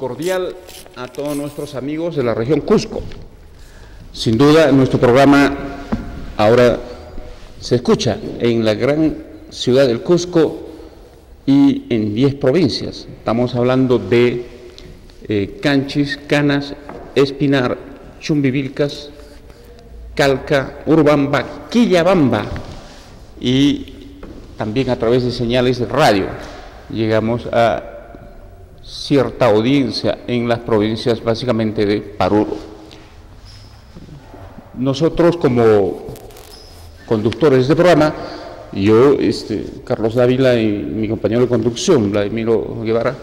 cordial a todos nuestros amigos de la región Cusco. Sin duda, nuestro programa ahora se escucha en la gran ciudad del Cusco y en 10 provincias. Estamos hablando de Canchis, Canas, Espinar, Chumbivilcas, Calca, Urubamba, Quillabamba y también a través de señales de radio llegamos a cierta audiencia en las provincias básicamente de Paruro. Nosotros como conductores de programa, yo, Carlos Dávila y mi compañero de conducción, Vladimiro Guevara,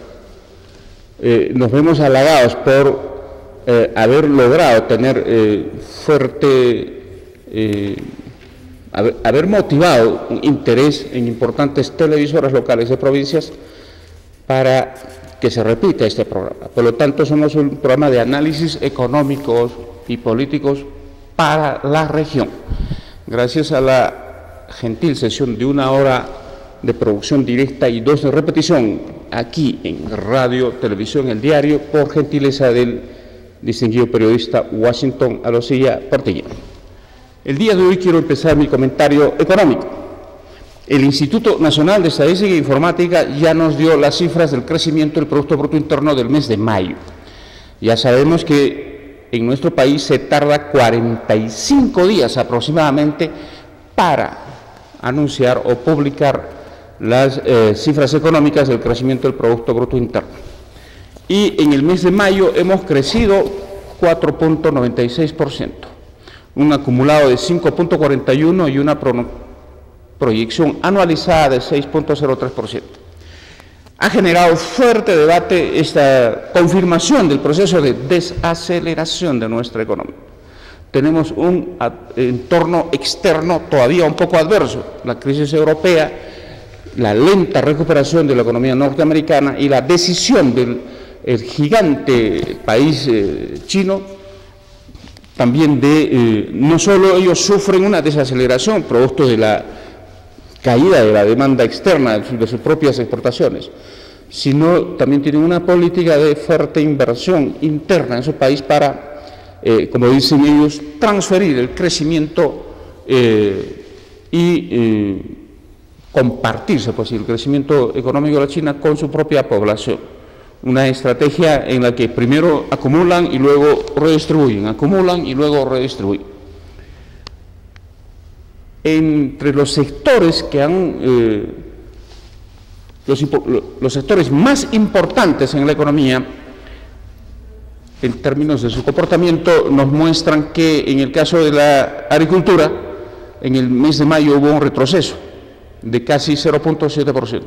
nos vemos halagados por haber logrado tener haber motivado un interés en importantes televisoras locales de provincias para que se repita este programa. Por lo tanto, somos un programa de análisis económicos y políticos para la región. Gracias a la gentil sesión de 1 hora de producción directa y 2 de repetición aquí en Radio, Televisión, El Diario, por gentileza del distinguido periodista Washington Alosilla Portilla. El día de hoy quiero empezar mi comentario económico. El Instituto Nacional de Estadística e Informática ya nos dio las cifras del crecimiento del Producto Bruto Interno del mes de mayo. Ya sabemos que en nuestro país se tarda 45 días aproximadamente para anunciar o publicar las cifras económicas del crecimiento del Producto Bruto Interno. Y en el mes de mayo hemos crecido 4.96%. Un acumulado de 5.41 y una proyección anualizada de 6.03%. Ha generado fuerte debate esta confirmación del proceso de desaceleración de nuestra economía. Tenemos un entorno externo todavía un poco adverso, la crisis europea, la lenta recuperación de la economía norteamericana y la decisión del gigante país chino también no solo ellos sufren una desaceleración producto de la caída de la demanda externa de sus propias exportaciones, sino también tienen una política de fuerte inversión interna en su país para, como dicen ellos, transferir el crecimiento y compartirse pues, el crecimiento económico de la China con su propia población. Una estrategia en la que primero acumulan y luego redistribuyen, acumulan y luego redistribuyen. Entre los sectores que han, los sectores más importantes en la economía, en términos de su comportamiento, nos muestran que en el caso de la agricultura, en el mes de mayo hubo un retroceso de casi 0.7%.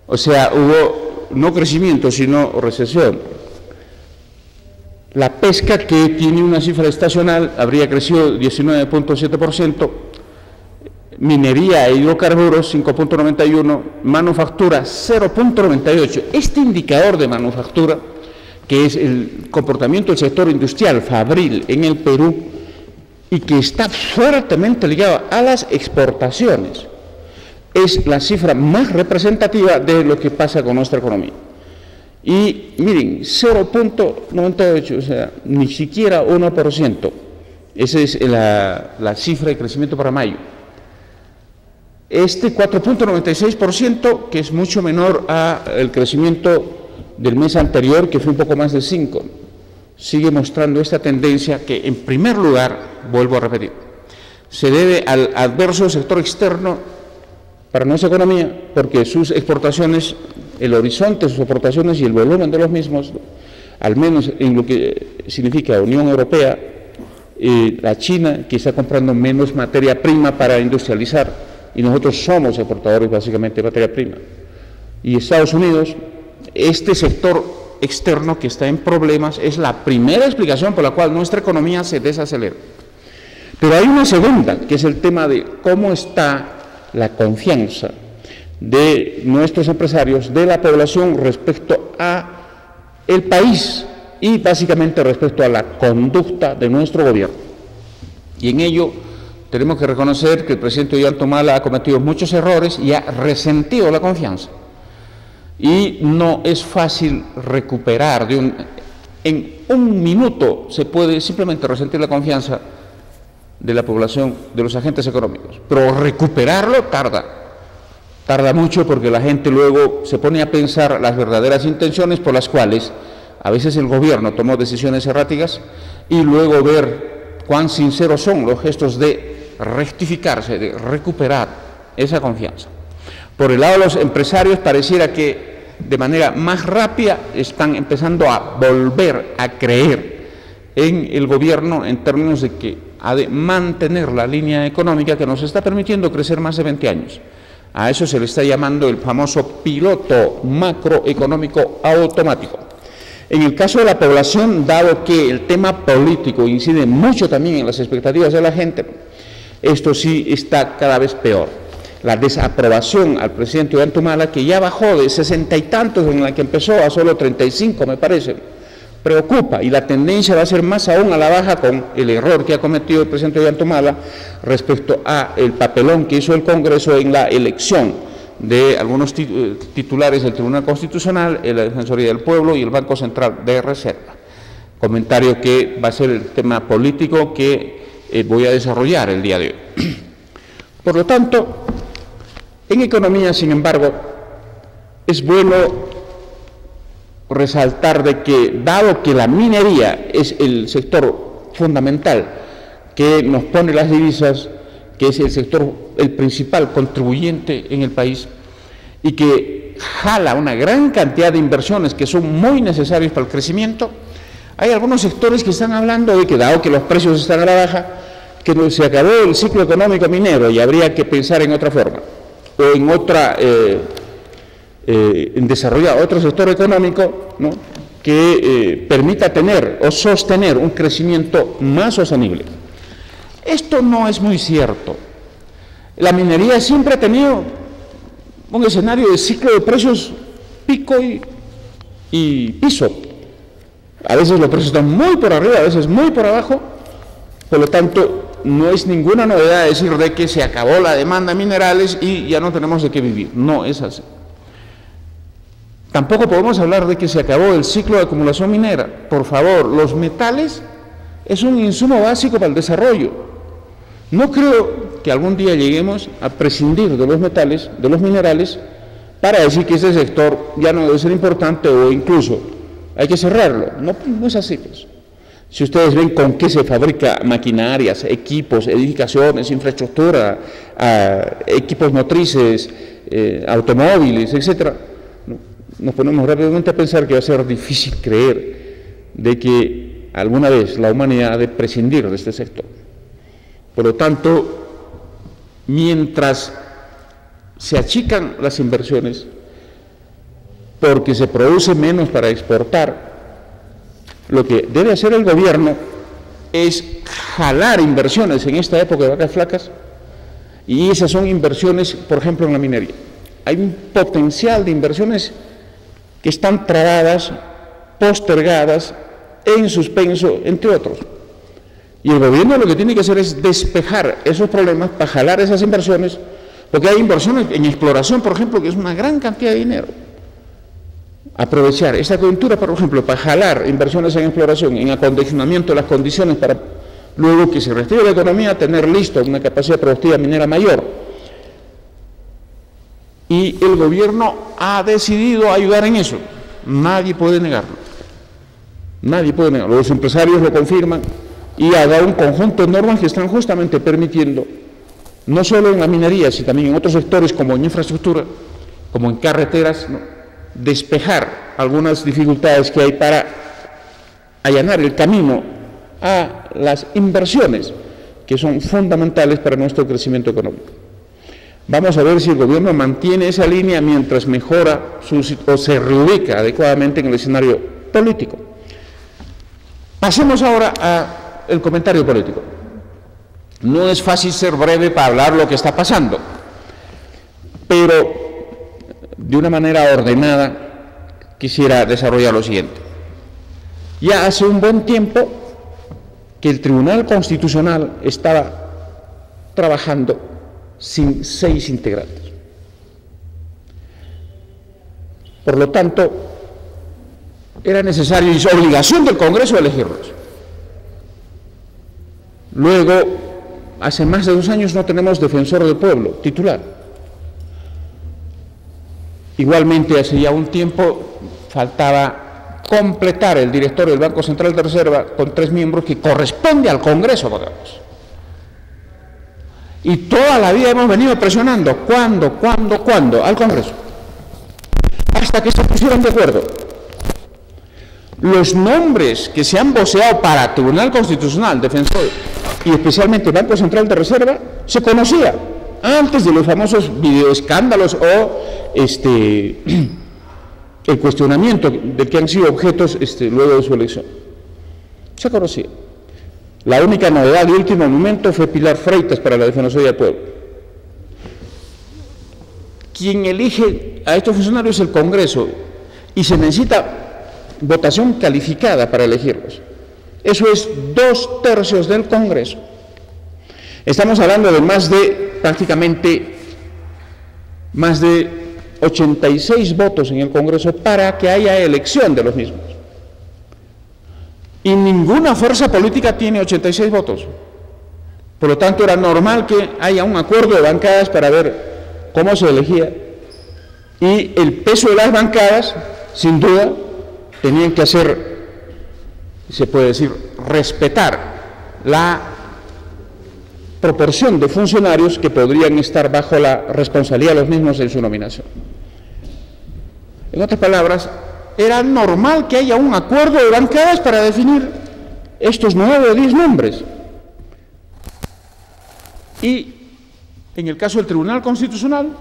O sea, hubo no crecimiento, sino recesión. La pesca, que tiene una cifra estacional, habría crecido 19.7%, minería e hidrocarburos 5.91%, manufactura 0.98%. Este indicador de manufactura, que es el comportamiento del sector industrial fabril en el Perú y que está fuertemente ligado a las exportaciones, es la cifra más representativa de lo que pasa con nuestra economía. Y miren, 0.98, o sea, ni siquiera 1%. Esa es la cifra de crecimiento para mayo. Este 4.96%, que es mucho menor al crecimiento del mes anterior, que fue un poco más de 5%, sigue mostrando esta tendencia que, en primer lugar, vuelvo a repetir, se debe al adverso sector externo para nuestra economía, porque sus exportaciones, el horizonte de sus exportaciones y el volumen de los mismos, al menos en lo que significa la Unión Europea, la China, que está comprando menos materia prima para industrializar, y nosotros somos exportadores básicamente de materia prima, y Estados Unidos, este sector externo que está en problemas es la primera explicación por la cual nuestra economía se desacelera. Pero hay una segunda, que es el tema de cómo está la confianza de nuestros empresarios, de la población respecto a el país y básicamente respecto a la conducta de nuestro gobierno. Y en ello tenemos que reconocer que el presidente Ollanta Humala ha cometido muchos errores y ha resentido la confianza. y no es fácil recuperar en un minuto se puede simplemente resentir la confianza de la población, de los agentes económicos, pero recuperarlo tarda mucho, porque la gente luego se pone a pensar las verdaderas intenciones por las cuales a veces el gobierno tomó decisiones erráticas, y luego ver cuán sinceros son los gestos de rectificarse, de recuperar esa confianza. Por el lado de los empresarios, pareciera que de manera más rápida están empezando a volver a creer en el gobierno en términos de que ha de mantener la línea económica que nos está permitiendo crecer más de 20 años. A eso se le está llamando el famoso piloto macroeconómico automático. En el caso de la población, dado que el tema político incide mucho también en las expectativas de la gente, esto sí está cada vez peor. La desaprobación al presidente Ollantumala, que ya bajó de 60 y tantos en la que empezó a solo 35, me parece, preocupa, y la tendencia va a ser más aún a la baja con el error que ha cometido el presidente Ollantumala respecto a el papelón que hizo el Congreso en la elección de algunos titulares del Tribunal Constitucional, la Defensoría del Pueblo y el Banco Central de Reserva. Comentario que va a ser el tema político que voy a desarrollar el día de hoy. Por lo tanto, en economía, sin embargo, es bueno resaltar de que, dado que la minería es el sector fundamental que nos pone las divisas, que es el sector, el principal contribuyente en el país, y que jala una gran cantidad de inversiones que son muy necesarias para el crecimiento, hay algunos sectores que están hablando de que, dado que los precios están a la baja, que se acabó el ciclo económico minero y habría que pensar en otra forma, o en otra, en desarrollar otro sector económico, ¿no?, que permita tener o sostener un crecimiento más sostenible. Esto no es muy cierto. La minería siempre ha tenido un escenario de ciclo de precios pico y piso. A veces los precios están muy por arriba, a veces muy por abajo. Por lo tanto, no es ninguna novedad decir de que se acabó la demanda de minerales y ya no tenemos de qué vivir. No es así. Tampoco podemos hablar de que se acabó el ciclo de acumulación minera. Por favor, los metales es un insumo básico para el desarrollo. No creo que algún día lleguemos a prescindir de los metales, de los minerales, para decir que ese sector ya no debe ser importante o incluso hay que cerrarlo. No es así, pues. Si ustedes ven con qué se fabrica maquinarias, equipos, edificaciones, infraestructura, equipos motrices, automóviles, etcétera, nos ponemos rápidamente a pensar que va a ser difícil creer de que alguna vez la humanidad ha de prescindir de este sector. Por lo tanto, mientras se achican las inversiones, porque se produce menos para exportar, lo que debe hacer el gobierno es jalar inversiones en esta época de vacas flacas, y esas son inversiones, por ejemplo, en la minería. Hay un potencial de inversiones que están trabadas, postergadas, en suspenso, entre otros. Y el gobierno lo que tiene que hacer es despejar esos problemas para jalar esas inversiones, porque hay inversiones en exploración, por ejemplo, que es una gran cantidad de dinero. Aprovechar esta coyuntura, por ejemplo, para jalar inversiones en exploración, en acondicionamiento de las condiciones para luego que se reactive la economía, tener listo una capacidad productiva minera mayor. Y el gobierno ha decidido ayudar en eso. Nadie puede negarlo. Nadie puede negarlo. Los empresarios lo confirman y ha dado un conjunto de normas que están justamente permitiendo, no solo en la minería, sino también en otros sectores como en infraestructura, como en carreteras, ¿no?, despejar algunas dificultades que hay para allanar el camino a las inversiones que son fundamentales para nuestro crecimiento económico. Vamos a ver si el gobierno mantiene esa línea mientras mejora o se reubica adecuadamente en el escenario político. Pasemos ahora al comentario político. No es fácil ser breve para hablar lo que está pasando, pero de una manera ordenada quisiera desarrollar lo siguiente. Ya hace un buen tiempo que el Tribunal Constitucional estaba trabajando sin 6 integrantes. Por lo tanto, era necesario y es obligación del Congreso elegirlos. Luego, hace más de 2 años no tenemos defensor del pueblo titular. Igualmente, hace ya un tiempo faltaba completar el directorio del Banco Central de Reserva con 3 miembros que corresponde al Congreso, digamos. Y toda la vida hemos venido presionando. ¿Cuándo? Al Congreso. Hasta que se pusieron de acuerdo. Los nombres que se han voceado para Tribunal Constitucional, Defensor y especialmente Banco Central de Reserva, se conocía antes de los famosos videoescándalos o el cuestionamiento del que han sido objetos luego de su elección. Se conocía. La única novedad de último momento fue Pilar Freitas para la Defensoría del Pueblo. Quien elige a estos funcionarios es el Congreso y se necesita votación calificada para elegirlos. Eso es 2/3 del Congreso. Estamos hablando de prácticamente más de 86 votos en el Congreso para que haya elección de los mismos. Y ninguna fuerza política tiene 86 votos. Por lo tanto, era normal que haya un acuerdo de bancadas para ver cómo se elegía. Y el peso de las bancadas, sin duda, tenían que hacer, se puede decir, respetar la proporción de funcionarios que podrían estar bajo la responsabilidad de los mismos en su nominación. En otras palabras, era normal que haya un acuerdo de bancadas para definir estos 9 o 10 nombres. Y en el caso del Tribunal Constitucional,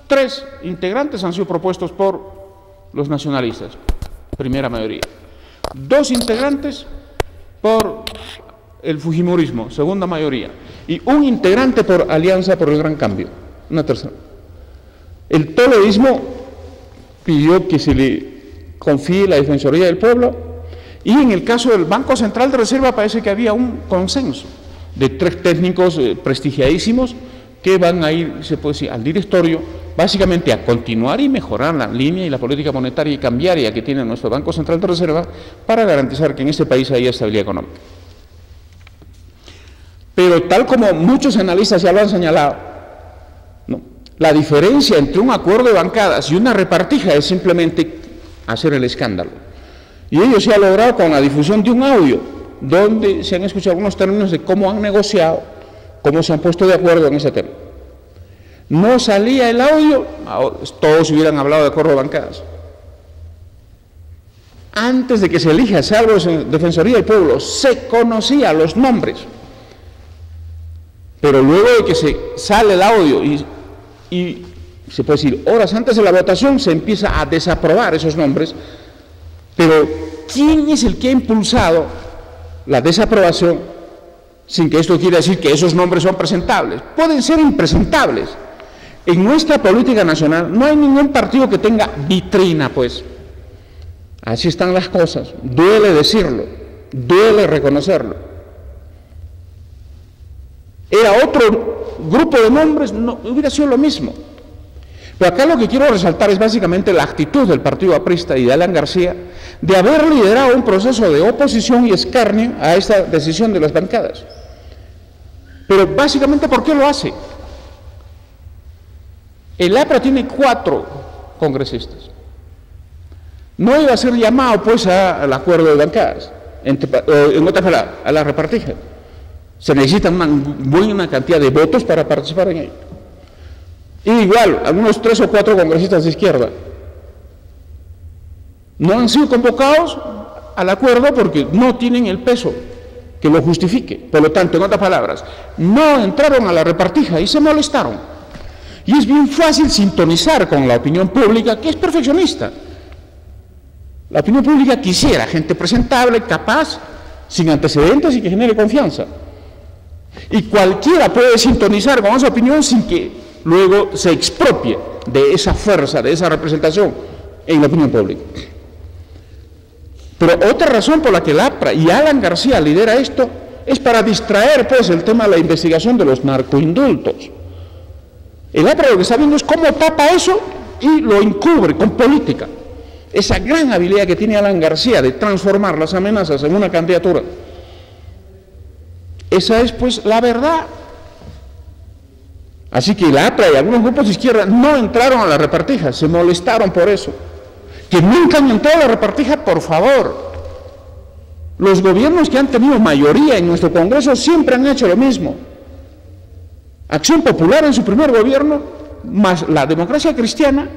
3 integrantes han sido propuestos por los nacionalistas, primera mayoría. 2 integrantes por el fujimorismo, segunda mayoría. Y 1 integrante por Alianza por el Gran Cambio, una tercera. El tolerismo pidió que se le confíe la Defensoría del Pueblo, y en el caso del Banco Central de Reserva parece que había un consenso de 3 técnicos prestigiadísimos que van a ir, se puede decir, al directorio, básicamente a continuar y mejorar la línea y la política monetaria y cambiaria que tiene nuestro Banco Central de Reserva para garantizar que en este país haya estabilidad económica. Pero tal como muchos analistas ya lo han señalado, ¿no?, la diferencia entre un acuerdo de bancadas y una repartija es simplemente hacer el escándalo. Y ello se ha logrado con la difusión de un audio, donde se han escuchado algunos términos de cómo han negociado, cómo se han puesto de acuerdo en ese tema. No salía el audio, todos hubieran hablado de acuerdo de bancadas. Antes de que se elija, salvo Defensoría del Pueblo, se conocían los nombres. Pero luego de que se sale el audio y se puede decir, horas antes de la votación se empieza a desaprobar esos nombres, pero ¿quién es el que ha impulsado la desaprobación sin que esto quiera decir que esos nombres son presentables? Pueden ser impresentables. En nuestra política nacional no hay ningún partido que tenga vitrina, pues. Así están las cosas. Duele decirlo, duele reconocerlo. Era otro grupo de nombres, no hubiera sido lo mismo. Pero acá lo que quiero resaltar es básicamente la actitud del Partido Aprista y de Alan García de haber liderado un proceso de oposición y escarnio a esta decisión de las bancadas. Pero básicamente, ¿por qué lo hace? El APRA tiene 4 congresistas. No iba a ser llamado pues al acuerdo de bancadas, en otras palabras, a la repartija. Se necesita una buena cantidad de votos para participar en ello. Y igual, algunos 3 o 4 congresistas de izquierda no han sido convocados al acuerdo porque no tienen el peso que lo justifique. Por lo tanto, en otras palabras, no entraron a la repartija y se molestaron. Y es bien fácil sintonizar con la opinión pública, que es perfeccionista. La opinión pública quisiera gente presentable, capaz, sin antecedentes y que genere confianza. Y cualquiera puede sintonizar con esa opinión sin que luego se expropie de esa fuerza, de esa representación en la opinión pública. Pero otra razón por la que el APRA y Alan García lidera esto es para distraer pues el tema de la investigación de los narcoindultos. El APRA lo que está viendo es cómo tapa eso y lo encubre con política. esa gran habilidad que tiene Alan García de transformar las amenazas en una candidatura. Esa es pues la verdad. Así que la APRA y algunos grupos de izquierda no entraron a la repartija, se molestaron por eso. Que nunca han entrado a la repartija, por favor. Los gobiernos que han tenido mayoría en nuestro Congreso siempre han hecho lo mismo. Acción Popular en su primer gobierno, más la Democracia Cristiana,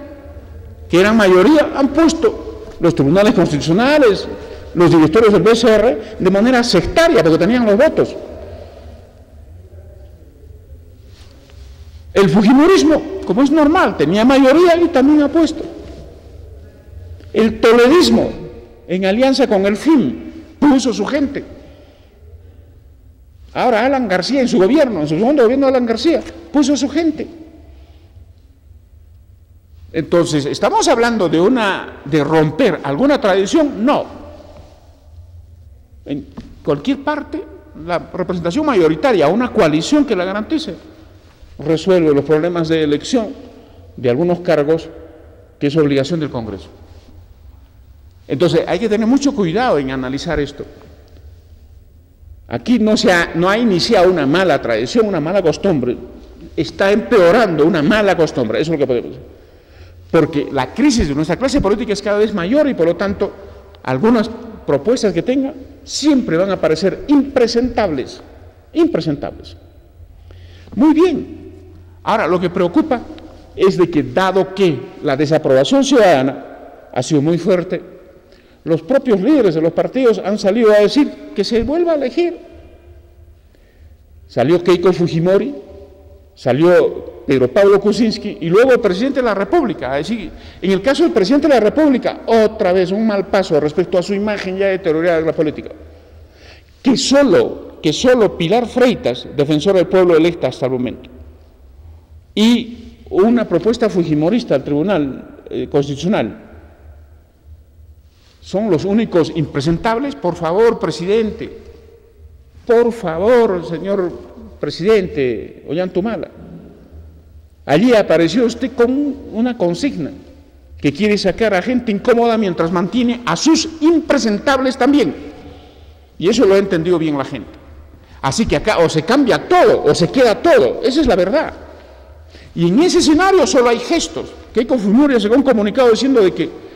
que eran mayoría, han puesto los tribunales constitucionales, los directorios del BCR, de manera sectaria, porque tenían los votos. El fujimorismo, como es normal, tenía mayoría y también ha puesto. El toledismo, en alianza con el FIM, puso su gente. Ahora Alan García en su gobierno, en su segundo gobierno Alan García, puso su gente. Entonces, ¿estamos hablando de romper alguna tradición? No. En cualquier parte, la representación mayoritaria, una coalición que la garantice, resuelve los problemas de elección de algunos cargos que es obligación del Congreso. Entonces, hay que tener mucho cuidado en analizar esto. Aquí no ha iniciado una mala tradición, una mala costumbre, está empeorando una mala costumbre, eso es lo que podemos decir. Porque la crisis de nuestra clase política es cada vez mayor y por lo tanto algunas propuestas que tenga siempre van a parecer impresentables, impresentables. Muy bien, ahora lo que preocupa es de que dado que la desaprobación ciudadana ha sido muy fuerte, los propios líderes de los partidos han salido a decir que se vuelva a elegir. Salió Keiko Fujimori, salió Pedro Pablo Kuczynski y luego el presidente de la República. Es decir, en el caso del presidente de la República, otra vez un mal paso respecto a su imagen ya deteriorada de la política. Que solo Pilar Freitas, defensora del pueblo electa hasta el momento, y una propuesta fujimorista al Tribunal Constitucional, son los únicos impresentables. Por favor, presidente, por favor, señor presidente Ollantumala, allí apareció usted con una consigna que quiere sacar a gente incómoda mientras mantiene a sus impresentables también, y eso lo ha entendido bien la gente. Así que acá o se cambia todo o se queda todo, esa es la verdad. Y en ese escenario solo hay gestos. Keiko Fujimori sacó un comunicado diciendo de que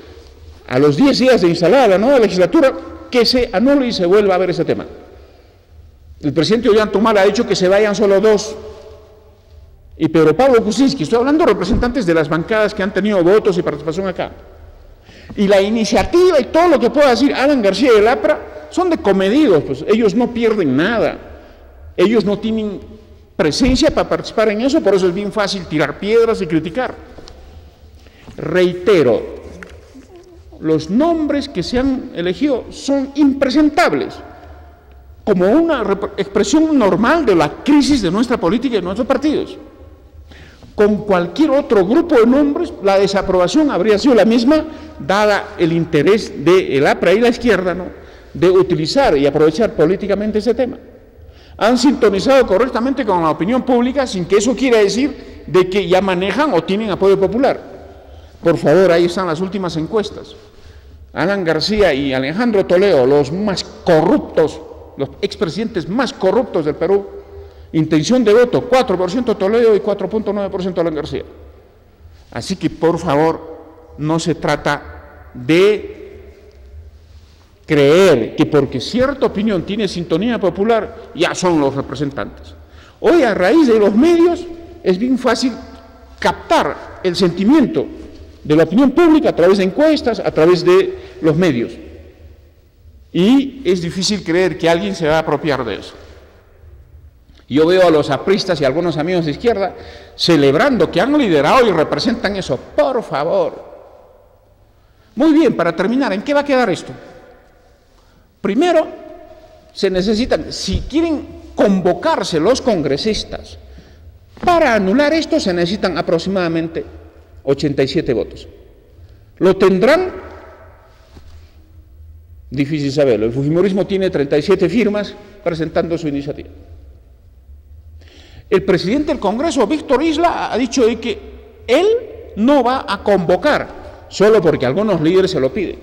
a los 10 días de instalada la nueva legislatura, que se anule y se vuelva a ver ese tema. El presidente Ollantumala ha dicho que se vayan solo 2. Y Pedro Pablo Kuczynski, estoy hablando de representantes de las bancadas que han tenido votos y participación acá. Y la iniciativa y todo lo que pueda decir Alan García y el APRA son de comedidos, pues ellos no pierden nada. Ellos no tienen presencia para participar en eso, por eso es bien fácil tirar piedras y criticar. Reitero, los nombres que se han elegido son impresentables, como una expresión normal de la crisis de nuestra política y de nuestros partidos. Con cualquier otro grupo de nombres, la desaprobación habría sido la misma, dada el interés del APRA y la izquierda, ¿no?, de utilizar y aprovechar políticamente ese tema. Han sintonizado correctamente con la opinión pública sin que eso quiera decir de que ya manejan o tienen apoyo popular. Por favor, ahí están las últimas encuestas. Alan García y Alejandro Toledo, los más corruptos, los expresidentes más corruptos del Perú, intención de voto, 4% Toledo y 4.9% Alan García. Así que, por favor, no se trata de creer que porque cierta opinión tiene sintonía popular, ya son los representantes. Hoy, a raíz de los medios, es bien fácil captar el sentimiento de la opinión pública a través de encuestas, a través de los medios. Y es difícil creer que alguien se va a apropiar de eso. Yo veo a los apristas y a algunos amigos de izquierda celebrando que han liderado y representan eso. Por favor. Muy bien, para terminar, ¿en qué va a quedar esto? Primero, se necesitan, si quieren convocarse los congresistas para anular esto, se necesitan aproximadamente 87 votos. ¿Lo tendrán? Difícil saberlo. El fujimorismo tiene 37 firmas presentando su iniciativa. El presidente del Congreso, Víctor Isla, ha dicho de que él no va a convocar, solo porque algunos líderes se lo piden.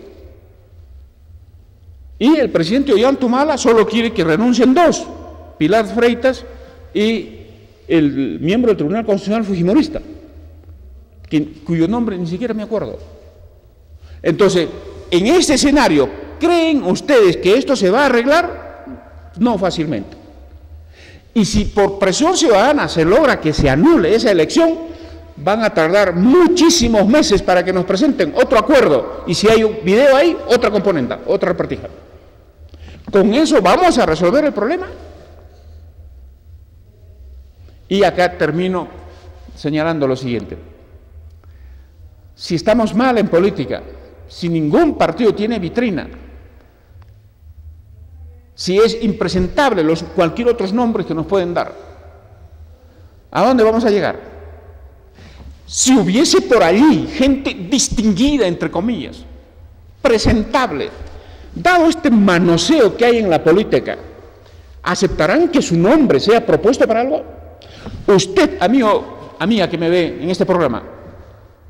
Y el presidente Ollantumala solo quiere que renuncien dos, Pilar Freitas y el miembro del Tribunal Constitucional fujimorista, cuyo nombre ni siquiera me acuerdo. Entonces, en este escenario, ¿creen ustedes que esto se va a arreglar? No fácilmente. Y si por presión ciudadana se logra que se anule esa elección, van a tardar muchísimos meses para que nos presenten otro acuerdo. Y si hay un video ahí, otra componente, otra repartija. ¿Con eso vamos a resolver el problema? Y acá termino señalando lo siguiente. Si estamos mal en política, si ningún partido tiene vitrina, si es impresentable cualquier otros nombres que nos pueden dar, ¿a dónde vamos a llegar? Si hubiese por allí gente distinguida, entre comillas, presentable, dado este manoseo que hay en la política, ¿aceptarán que su nombre sea propuesto para algo? Usted, amiga que me ve en este programa,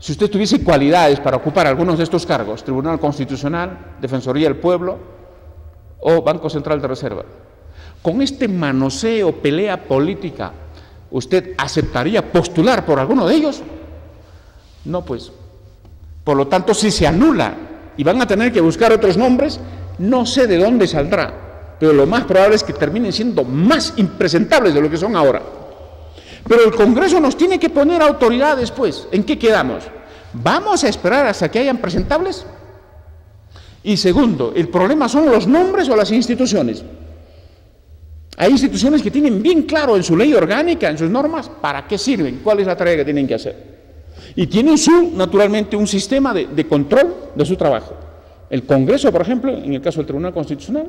si usted tuviese cualidades para ocupar algunos de estos cargos, Tribunal Constitucional, Defensoría del Pueblo o Banco Central de Reserva, con este manoseo, pelea política, ¿usted aceptaría postular por alguno de ellos? No, pues. Por lo tanto, si se anula y van a tener que buscar otros nombres, no sé de dónde saldrá, pero lo más probable es que terminen siendo más impresentables de lo que son ahora. Pero el Congreso nos tiene que poner autoridad después. ¿En qué quedamos? ¿Vamos a esperar hasta que hayan presentables? Y segundo, ¿el problema son los nombres o las instituciones? Hay instituciones que tienen bien claro en su ley orgánica, en sus normas, para qué sirven, cuál es la tarea que tienen que hacer. Y tienen naturalmente, un sistema de control de su trabajo. El Congreso, por ejemplo, en el caso del Tribunal Constitucional,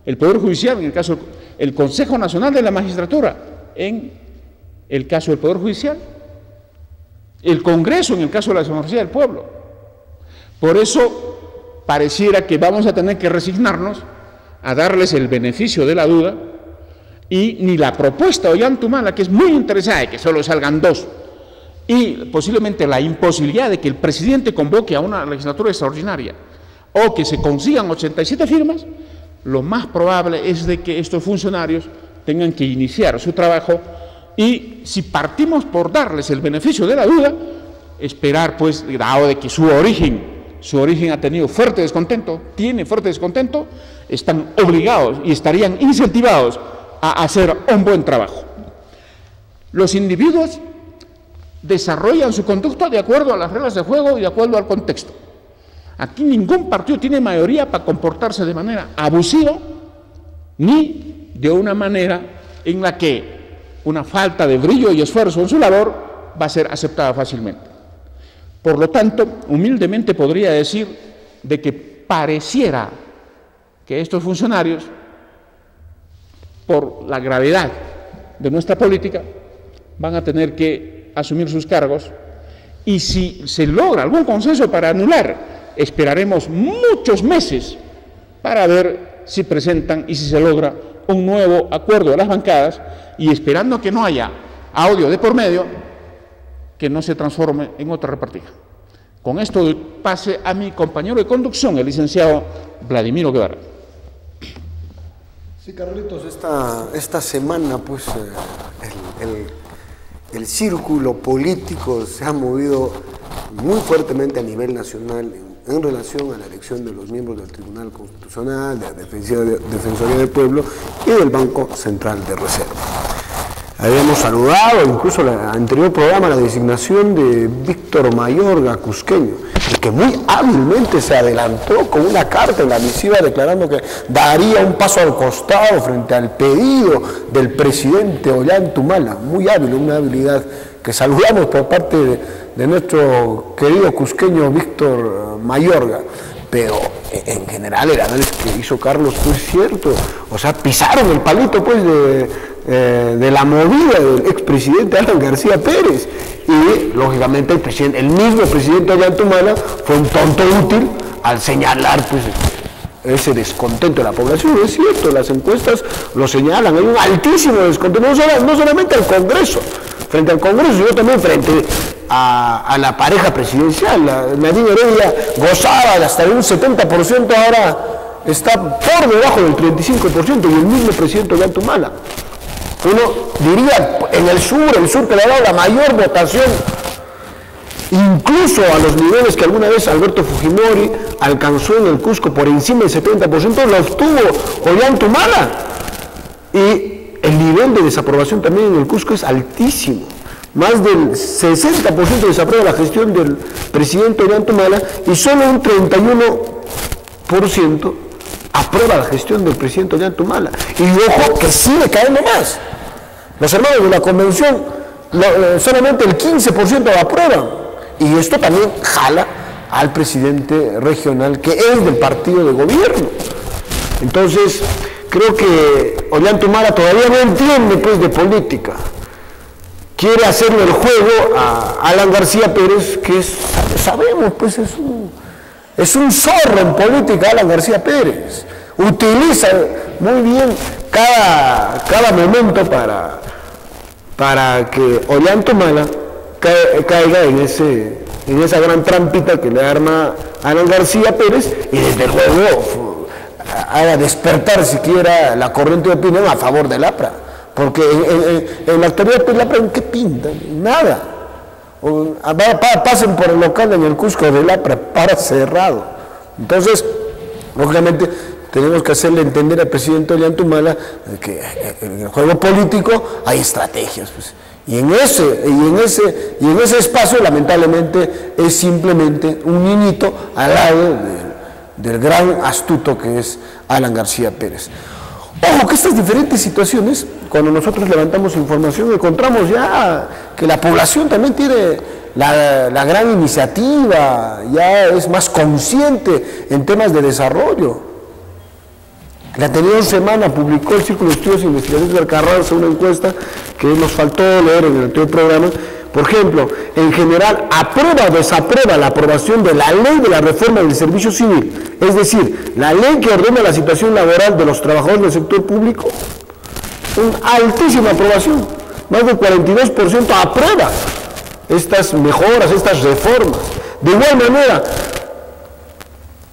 el Poder Judicial, en el caso del Consejo Nacional de la Magistratura, en el caso del Poder Judicial, el Congreso en el caso de la Defensoría del Pueblo. Por eso pareciera que vamos a tener que resignarnos a darles el beneficio de la duda, y ni la propuesta de Ollantumala, que es muy interesada de que solo salgan dos, y posiblemente la imposibilidad de que el presidente convoque a una legislatura extraordinaria o que se consigan 87 firmas, lo más probable es de que estos funcionarios tengan que iniciar su trabajo. Y si partimos por darles el beneficio de la duda, esperar, pues, dado de que su origen ha tenido fuerte descontento, tiene fuerte descontento, están obligados y estarían incentivados a hacer un buen trabajo. Los individuos desarrollan su conducta de acuerdo a las reglas de juego y de acuerdo al contexto. Aquí ningún partido tiene mayoría para comportarse de manera abusiva, ni de una manera en la que una falta de brillo y esfuerzo en su labor va a ser aceptada fácilmente. Por lo tanto, humildemente podría decir de que pareciera que estos funcionarios, por la gravedad de nuestra política, van a tener que asumir sus cargos, y si se logra algún consenso para anular, esperaremos muchos meses para ver si presentan y si se logra un nuevo acuerdo de las bancadas, y esperando que no haya audio de por medio, que no se transforme en otra repartija. Con esto doy pase a mi compañero de conducción, el licenciado Vladimiro Guevara. Sí, Carlitos, esta semana, pues, el círculo político se ha movido muy fuertemente a nivel nacional en relación a la elección de los miembros del Tribunal Constitucional, de la Defensoría del Pueblo y del Banco Central de Reserva. Habíamos saludado, incluso en el anterior programa, la designación de Víctor Mayorga, cusqueño, el que muy hábilmente se adelantó con una carta en la misiva declarando que daría un paso al costado frente al pedido del presidente Ollantumala. Muy hábil, una habilidad que saludamos por parte de nuestro querido cusqueño Víctor Mayorga. Pero en general el análisis que hizo Carlos fue cierto, o sea, pisaron el palito, pues, de la movida del expresidente Alan García Pérez, y lógicamente el mismo presidente Ollantumala fue un tonto útil al señalar, pues, ese descontento de la población. Es cierto, las encuestas lo señalan, hay un altísimo descontento, no solamente al Congreso, frente al Congreso, sino también frente a la pareja presidencial. Nadine Heredia gozaba de hasta de un 70%, ahora está por debajo del 35%, y el mismo presidente Ollanta. Uno diría, en el sur que le ha dado la mayor votación, incluso a los niveles que alguna vez Alberto Fujimori alcanzó en el Cusco, por encima del 70%, los tuvo Ollanta. Y el nivel de desaprobación también en el Cusco es altísimo. Más del 60% desaprueba la gestión del presidente Ollanta y solo un 31% aprueba la gestión del presidente Ollanta. Y ojo que sigue cayendo más. Los hermanos de la convención, solamente el 15% lo aprueban. Y esto también jala al presidente regional, que es del partido de gobierno. Entonces, creo que Ollanta todavía no entiende pues de política. Quiere hacerle el juego a Alan García Pérez, que sabemos, pues es un zorro en política. Alan García Pérez utiliza muy bien cada momento para que Ollanta caiga en esa gran trampita que le arma Alan García Pérez, y desde luego haga despertar siquiera la corriente de opinión a favor del APRA, porque en la actualidad pues, el APRA ¿en qué pinta? Nada. Pasen por el local en el Cusco del APRA, para cerrado. Entonces, lógicamente, tenemos que hacerle entender al presidente Ollanta que en el juego político hay estrategias, pues. Y en ese espacio, lamentablemente, es simplemente un niñito al lado del gran astuto que es Alan García Pérez. Ojo que estas diferentes situaciones, cuando nosotros levantamos información, encontramos ya que la población también tiene la gran iniciativa, ya es más consciente en temas de desarrollo. La anterior semana publicó el Círculo de Estudios e Investigaciones del Carranza una encuesta que nos faltó leer en el anterior programa. Por ejemplo, en general, aprueba o desaprueba la aprobación de la ley de la reforma del servicio civil, es decir, la ley que ordena la situación laboral de los trabajadores del sector público. Una altísima aprobación, más del 42% aprueba estas mejoras, estas reformas. De igual manera,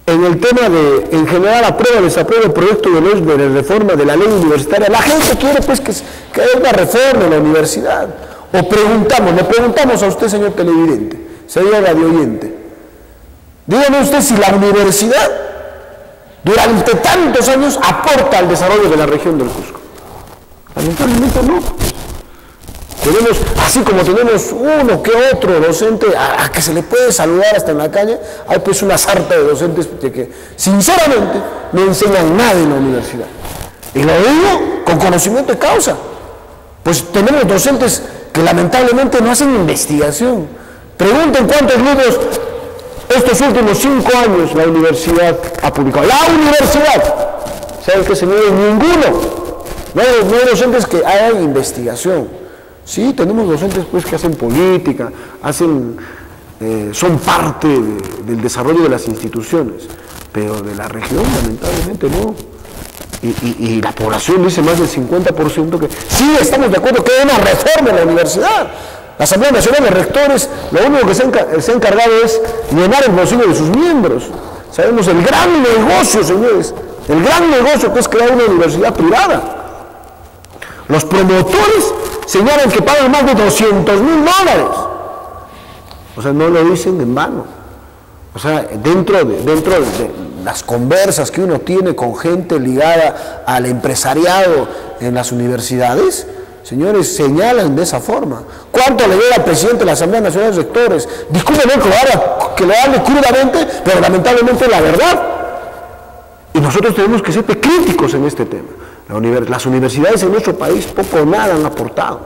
en el tema en general, aprueba o desaprueba el proyecto de ley de reforma de la ley universitaria. La gente quiere pues que haya una reforma en la universidad. O le preguntamos a usted, señor televidente, señor radioyente, dígame usted si la universidad durante tantos años aporta al desarrollo de la región del Cusco. Lamentablemente no. Tenemos, así como tenemos uno que otro docente a que se le puede saludar hasta en la calle, hay pues una sarta de docentes que sinceramente no enseñan nada en la universidad. Y lo digo con conocimiento de causa. Pues tenemos docentes que lamentablemente no hacen investigación. Pregunten cuántos libros estos últimos 5 años la universidad ha publicado. ¡La universidad! ¿Saben qué, señores? Ninguno. No hay docentes que hagan investigación. Sí, tenemos docentes pues que hacen política, son parte del desarrollo de las instituciones, pero de la región lamentablemente no. Y la población dice más del 50% que sí, estamos de acuerdo que hay una reforma en la universidad. La Asamblea Nacional de Rectores lo único que se ha encargado es llenar el bolsillo de sus miembros. Sabemos el gran negocio, señores, el gran negocio que es crear una universidad privada. Los promotores señalan que pagan más de $200,000. O sea, no lo dicen en vano. O sea, dentro de las conversas que uno tiene con gente ligada al empresariado en las universidades, señores, señalan de esa forma. ¿Cuánto le llega al presidente de la Asamblea Nacional de Rectores? Discúlpenme que lo hable crudamente, pero lamentablemente la verdad. Y nosotros tenemos que ser críticos en este tema. Las universidades en nuestro país poco o nada han aportado.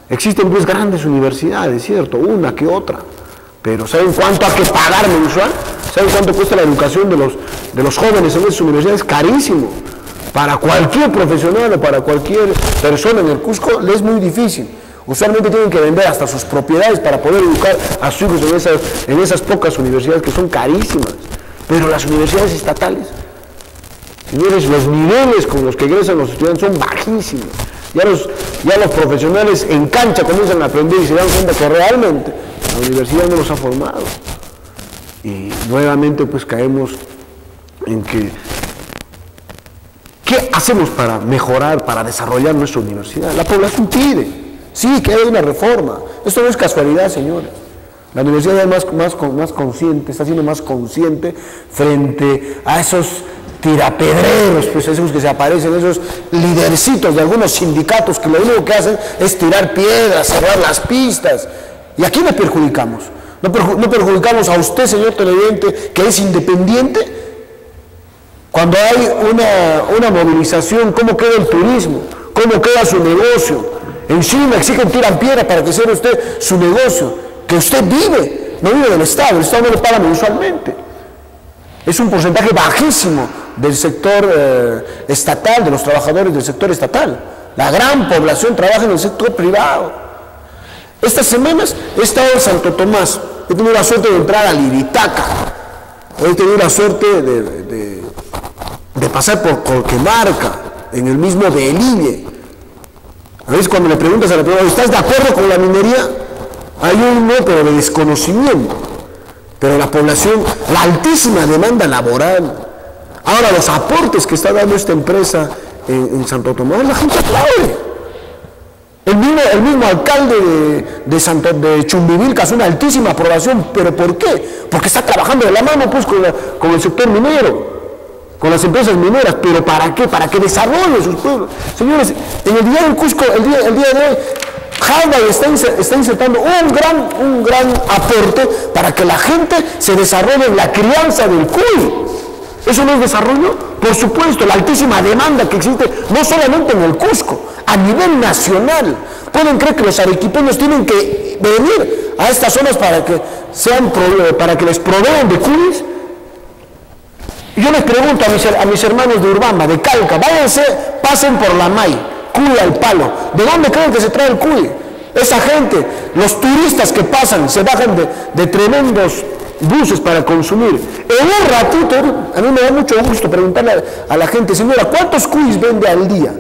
Existen pues grandes universidades, ¿cierto? Una que otra. Pero ¿saben cuánto hay que pagar mensual? ¿Saben cuánto cuesta la educación de los jóvenes en esas universidades? Carísimo. Para cualquier profesional o para cualquier persona en el Cusco les es muy difícil. Usualmente tienen que vender hasta sus propiedades para poder educar a sus hijos en esas pocas universidades que son carísimas. Pero las universidades estatales, señores, los niveles con los que egresan los estudiantes son bajísimos. Ya los profesionales en cancha comienzan a aprender y se dan cuenta que realmente la universidad no los ha formado. Y nuevamente pues caemos en que ¿qué hacemos para mejorar, para desarrollar nuestra universidad? La población pide, sí, que haya una reforma. Esto no es casualidad, señores. La universidad es más consciente, está siendo más consciente frente a esos tirapedreros, pues esos que se aparecen, esos lidercitos de algunos sindicatos que lo único que hacen es tirar piedras, cerrar las pistas. ¿Y a quién le perjudicamos? ¿No perjudicamos a usted, señor televidente, que es independiente? Cuando hay una movilización, ¿cómo queda el turismo? ¿Cómo queda su negocio? Encima exigen, tiran piedra para que sea usted su negocio, que usted vive, no vive del Estado, el Estado no le paga mensualmente. Es un porcentaje bajísimo del sector estatal, de los trabajadores del sector estatal. La gran población trabaja en el sector privado. Estas semanas he estado en Santo Tomás, he tenido la suerte de entrar a Liritaca, he tenido la suerte de pasar por Colquemarca, en el mismo Belille. A veces cuando le preguntas a la persona, ¿estás de acuerdo con la minería? Hay un no, pero de desconocimiento. Pero la población, la altísima demanda laboral, ahora los aportes que está dando esta empresa en Santo Tomás, la gente aplaude. El mismo alcalde de Chumbivilcas hace una altísima aprobación, ¿pero por qué? Porque está trabajando de la mano pues con el sector minero, con las empresas mineras. ¿Pero para qué? Para que desarrolle sus pueblos. Señores, en el día del Cusco, el día de hoy, Harvard está insertando un gran aporte para que la gente se desarrolle en la crianza del cuy. ¿Eso no es desarrollo? Por supuesto, la altísima demanda que existe, no solamente en el Cusco, a nivel nacional. ¿Pueden creer que los arequipeños tienen que venir a estas zonas para que les provean de cuyes? Yo les pregunto a mis hermanos de Urbamba, de Calca, váyanse, pasen por la May, cuy al palo. ¿De dónde creen que se trae el cuy? Esa gente, los turistas que pasan, se bajan de tremendos buses para consumir. En un ratito, a mí me da mucho gusto preguntarle a la gente, señora, ¿cuántos cuyes vende al día?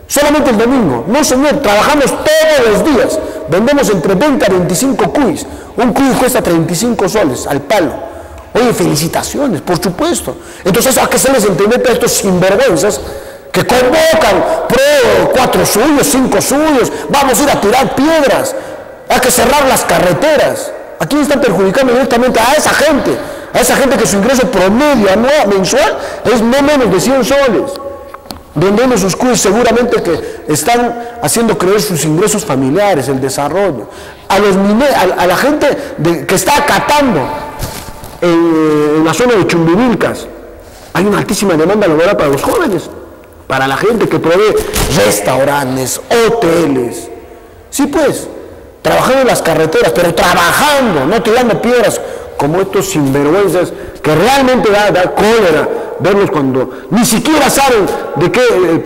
Solamente el domingo. No, señor, trabajamos todos los días. Vendemos entre 20 a 25 cuyes. Un cuy cuesta 35 soles al palo. Oye, felicitaciones, por supuesto. Entonces, ¿a qué se les entiende a estos sinvergüenzas que convocan 4 suyos, 5 suyos? Vamos a ir a tirar piedras, hay que cerrar las carreteras. ¿A quién están perjudicando directamente? A esa gente que su ingreso promedio anual, mensual es no menos de 100 soles. Vendiendo sus cuyes seguramente que están haciendo creer sus ingresos familiares, el desarrollo. A la gente que está acatando en la zona de Chumbivilcas, hay una altísima demanda laboral para los jóvenes, para la gente que provee restaurantes, hoteles. Sí, pues, trabajando en las carreteras, pero trabajando, no tirando piedras como estos sinvergüenzas que realmente da cólera verlos cuando ni siquiera saben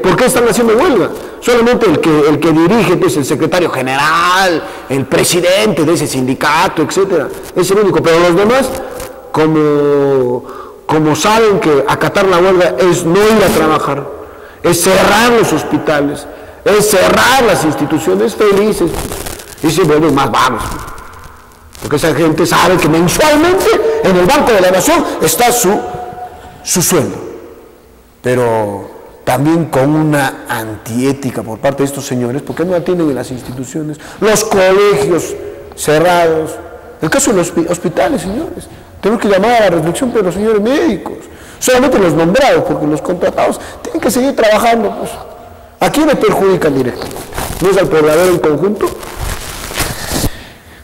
por qué están haciendo huelga. Solamente el que dirige, pues, el secretario general, el presidente de ese sindicato, etcétera, es el único. Pero los demás, como saben que acatar la huelga es no ir a trabajar, es cerrar los hospitales, es cerrar las instituciones, felices. Y si bueno, más vamos. Porque esa gente sabe que mensualmente en el Banco de la Nación está su sueldo. Pero también con una antiética por parte de estos señores, porque no atienden en las instituciones, los colegios cerrados. El caso de los hospitales, señores. Tenemos que llamar a la reflexión de los señores médicos. Solamente los nombrados, porque los contratados tienen que seguir trabajando. Pues. ¿A quién le perjudican directamente? ¿No es al poblador en conjunto?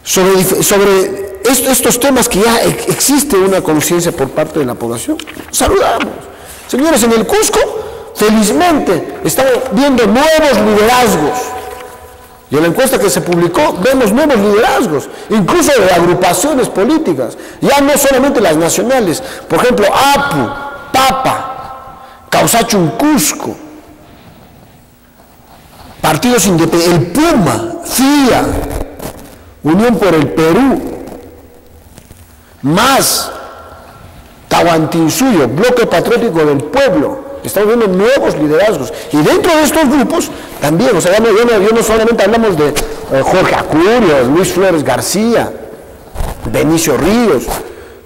Sobre estos temas que ya existe una conciencia por parte de la población, saludamos. Señores, en el Cusco, felizmente, estamos viendo nuevos liderazgos. Y en la encuesta que se publicó, vemos nuevos liderazgos, incluso de agrupaciones políticas, ya no solamente las nacionales. Por ejemplo, APU, PAPA, Causachun Cusco, partidos independientes, el PUMA, FIA, Unión por el Perú, MAS, Tahuantinsuyo, Bloque Patriótico del Pueblo, estamos viendo nuevos liderazgos. Y dentro de estos grupos también, o sea, ya no solamente hablamos de Jorge Acurio, Luis Flores García, Benicio Ríos,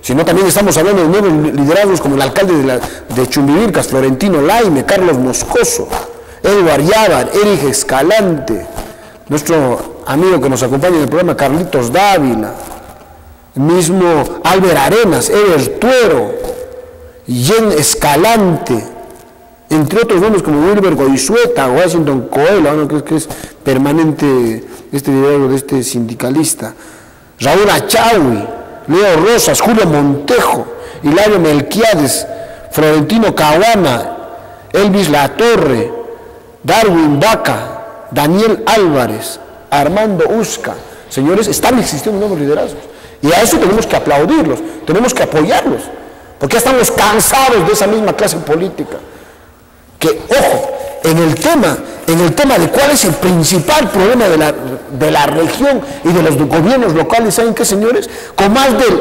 sino también estamos hablando de nuevos liderazgos como el alcalde de Chumbivilcas, Florentino Laime, Carlos Moscoso, Edward Yávar, Eric Escalante, nuestro amigo que nos acompaña en el programa, Carlitos Dávila, el mismo Albert Arenas, Ever Tuero, Jen Escalante, entre otros nombres como Wilber Goizueta, Washington Coelho, que es permanente este liderazgo de este sindicalista, Raúl Achaui, Leo Rosas, Julio Montejo, Hilario Melquiades, Florentino Caguana, Elvis Latorre, Darwin Vaca, Daniel Álvarez, Armando Usca. Señores, están existiendo nuevos liderazgos. Y a eso tenemos que aplaudirlos, tenemos que apoyarlos, porque ya estamos cansados de esa misma clase política. Que, ojo, en el tema de cuál es el principal problema de la región y de los gobiernos locales, ¿saben qué, señores? Con más del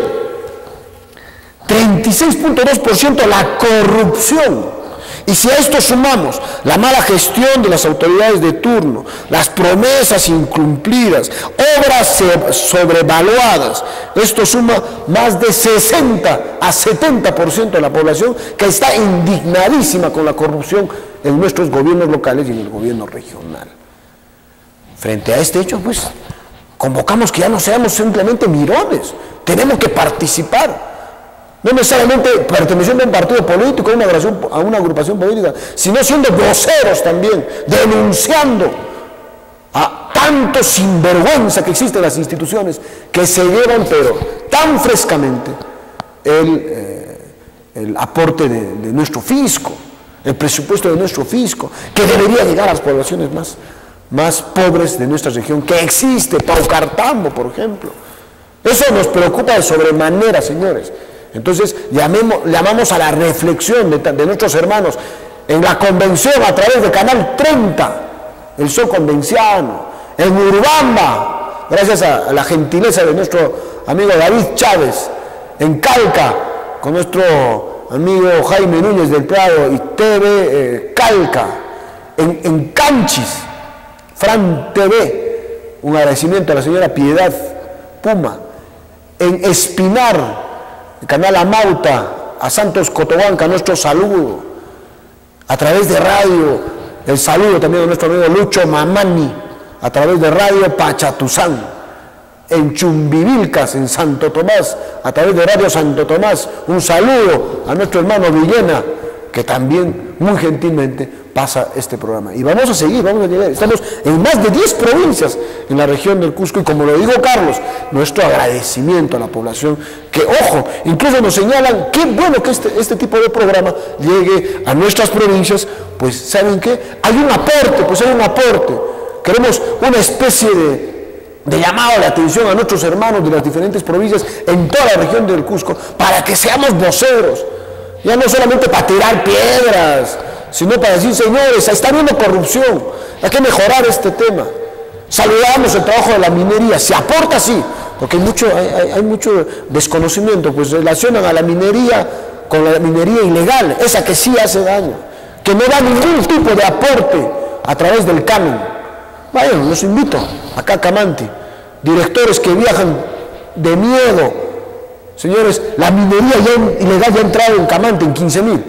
36.2% la corrupción. Y si a esto sumamos la mala gestión de las autoridades de turno, las promesas incumplidas, obras sobrevaluadas, esto suma más de 60 a 70% de la población que está indignadísima con la corrupción en nuestros gobiernos locales y en el gobierno regional. Frente a este hecho, pues, convocamos que ya no seamos simplemente mirones, tenemos que participar. No necesariamente perteneciendo a un partido político, a una agrupación política, sino siendo voceros también, denunciando a tanto sinvergüenza que existe en las instituciones, que se llevan, pero tan frescamente, el aporte de nuestro fisco, el presupuesto de nuestro fisco, que debería llegar a las poblaciones más pobres de nuestra región, que existe, Paucartambo, por ejemplo. Eso nos preocupa de sobremanera, señores. Entonces llamamos a la reflexión de nuestros hermanos en la convención a través de Canal 30, el Sol Convenciano, en Urubamba, gracias a la gentileza de nuestro amigo David Chávez, en Calca, con nuestro amigo Jaime Núñez del Prado y TV Calca, en Canchis, Fran TV, un agradecimiento a la señora Piedad Puma, en Espinar, el canal Amauta, a Santos Cotobanca, nuestro saludo, a través de radio, el saludo también a nuestro amigo Lucho Mamani, a través de radio Pachatuzán, en Chumbivilcas, en Santo Tomás, a través de radio Santo Tomás, un saludo a nuestro hermano Villena, que también muy gentilmente pasa este programa. Y vamos a seguir, vamos a llegar. Estamos en más de 10 provincias en la región del Cusco y como lo dijo Carlos, nuestro agradecimiento a la población que, ojo, incluso nos señalan qué bueno que este tipo de programa llegue a nuestras provincias, pues ¿saben qué? Hay un aporte, queremos una especie de llamado de atención a nuestros hermanos de las diferentes provincias en toda la región del Cusco para que seamos voceros, ya no solamente para tirar piedras, sino para decir, señores, está habiendo corrupción, hay que mejorar este tema. Saludamos el trabajo de la minería, se aporta sí, porque hay mucho desconocimiento, pues relacionan a la minería con la minería ilegal, esa que sí hace daño, que no da ningún tipo de aporte a través del canon. Vayan, los invito, acá a Camanti, directores que viajan de miedo. Señores, la minería ilegal ya ha entrado en Camanti en 15.000.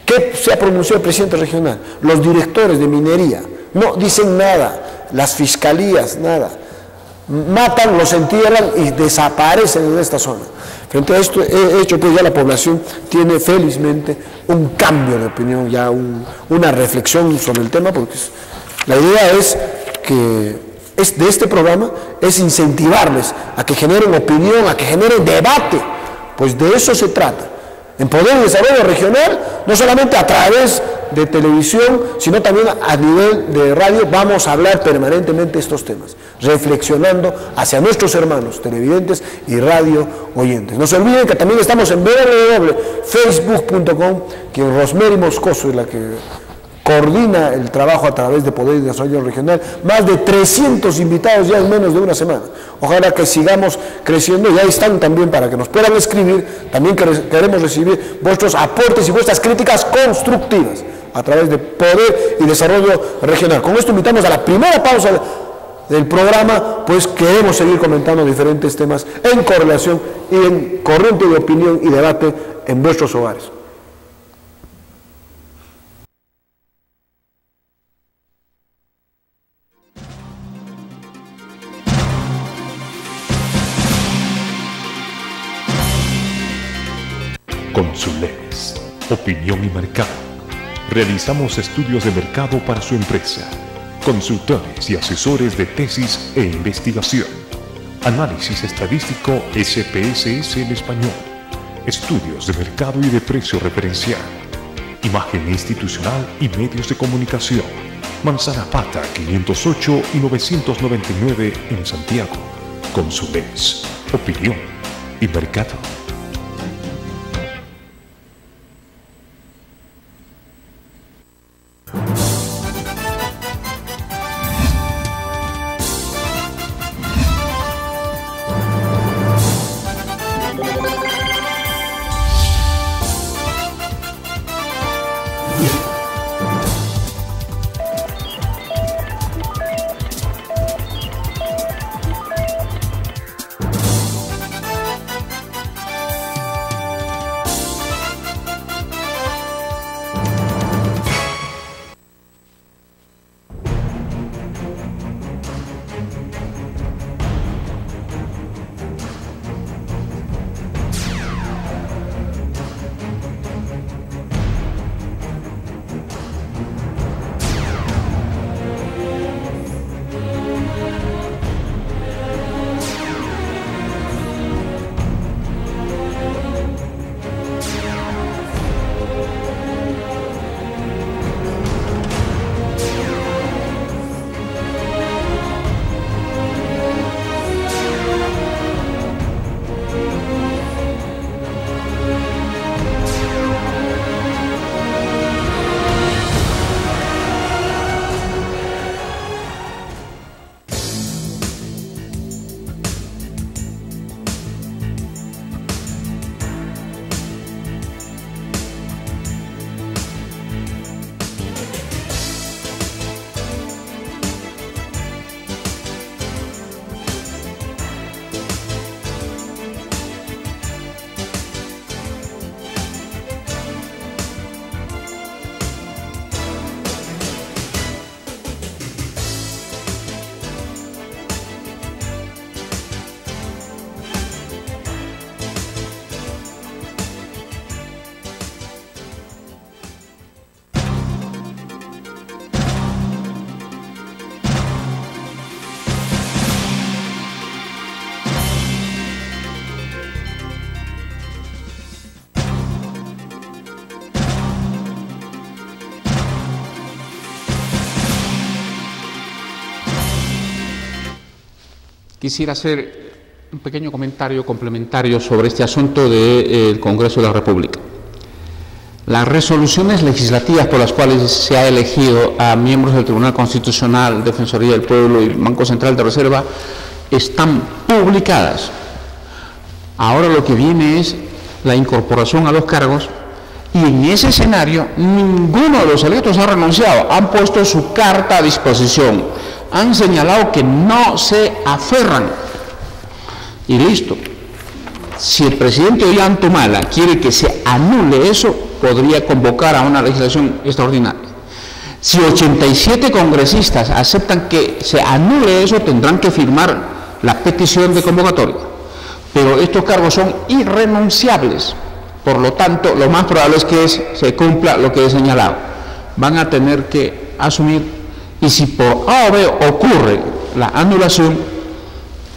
¿Qué se ha pronunciado el presidente regional? Los directores de minería no dicen nada, las fiscalías nada, matan, los entierran y desaparecen en esta zona. Frente a esto he hecho pues ya la población tiene felizmente un cambio de opinión, ya una reflexión sobre el tema, porque la idea es que de este programa es incentivarles a que generen opinión, a que generen debate, pues de eso se trata. En Poder y Desarrollo Regional, no solamente a través de televisión, sino también a nivel de radio, vamos a hablar permanentemente estos temas, reflexionando hacia nuestros hermanos televidentes y radio oyentes. No se olviden que también estamos en www.facebook.com, que Rosemary Moscoso es la que coordina el trabajo a través de Poder y Desarrollo Regional, más de 300 invitados ya en menos de una semana. Ojalá que sigamos creciendo, y ahí están también para que nos puedan escribir. También queremos recibir vuestros aportes y vuestras críticas constructivas a través de Poder y Desarrollo Regional. Con esto invitamos a la primera pausa del programa, pues queremos seguir comentando diferentes temas en correlación y en corriente de opinión y debate en vuestros hogares. Consules, opinión y mercado. Realizamos estudios de mercado para su empresa. Consultores y asesores de tesis e investigación. Análisis estadístico SPSS en español. Estudios de mercado y de precio referencial. Imagen institucional y medios de comunicación. Manzana Pata 508 y 999 en Santiago. Consules, opinión y mercado. Quisiera hacer un pequeño comentario complementario sobre este asunto del Congreso de la República. Las resoluciones legislativas por las cuales se ha elegido a miembros del Tribunal Constitucional, Defensoría del Pueblo y Banco Central de Reserva están publicadas. Ahora lo que viene es la incorporación a los cargos, y en ese escenario ninguno de los electos ha renunciado, han puesto su carta a disposición, han señalado que no se aferran y listo. Si el presidente Ollantumala quiere que se anule eso, podría convocar a una legislación extraordinaria. Si 87 congresistas aceptan que se anule eso, tendrán que firmar la petición de convocatoria. Pero estos cargos son irrenunciables, por lo tanto, lo más probable es que se cumpla lo que he señalado. Van a tener que asumir, y si por A o B ocurre la anulación,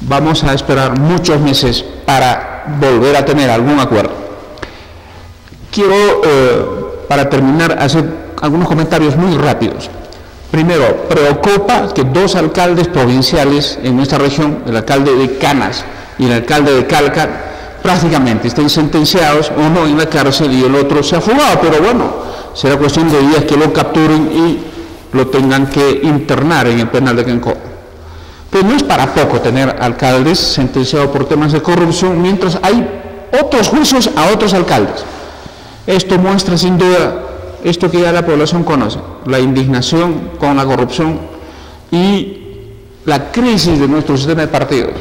vamos a esperar muchos meses para volver a tener algún acuerdo. Quiero, para terminar, hacer algunos comentarios muy rápidos. Primero, preocupa que dos alcaldes provinciales en nuestra región, el alcalde de Canas y el alcalde de Calca, prácticamente estén sentenciados, uno en la cárcel y el otro se ha fugado, pero bueno, será cuestión de días que lo capturen y lo tengan que internar en el penal de Quencó. Pero no es para poco tener alcaldes sentenciados por temas de corrupción, mientras hay otros juicios a otros alcaldes. Esto muestra sin duda esto que ya la población conoce, la indignación con la corrupción y la crisis de nuestro sistema de partidos.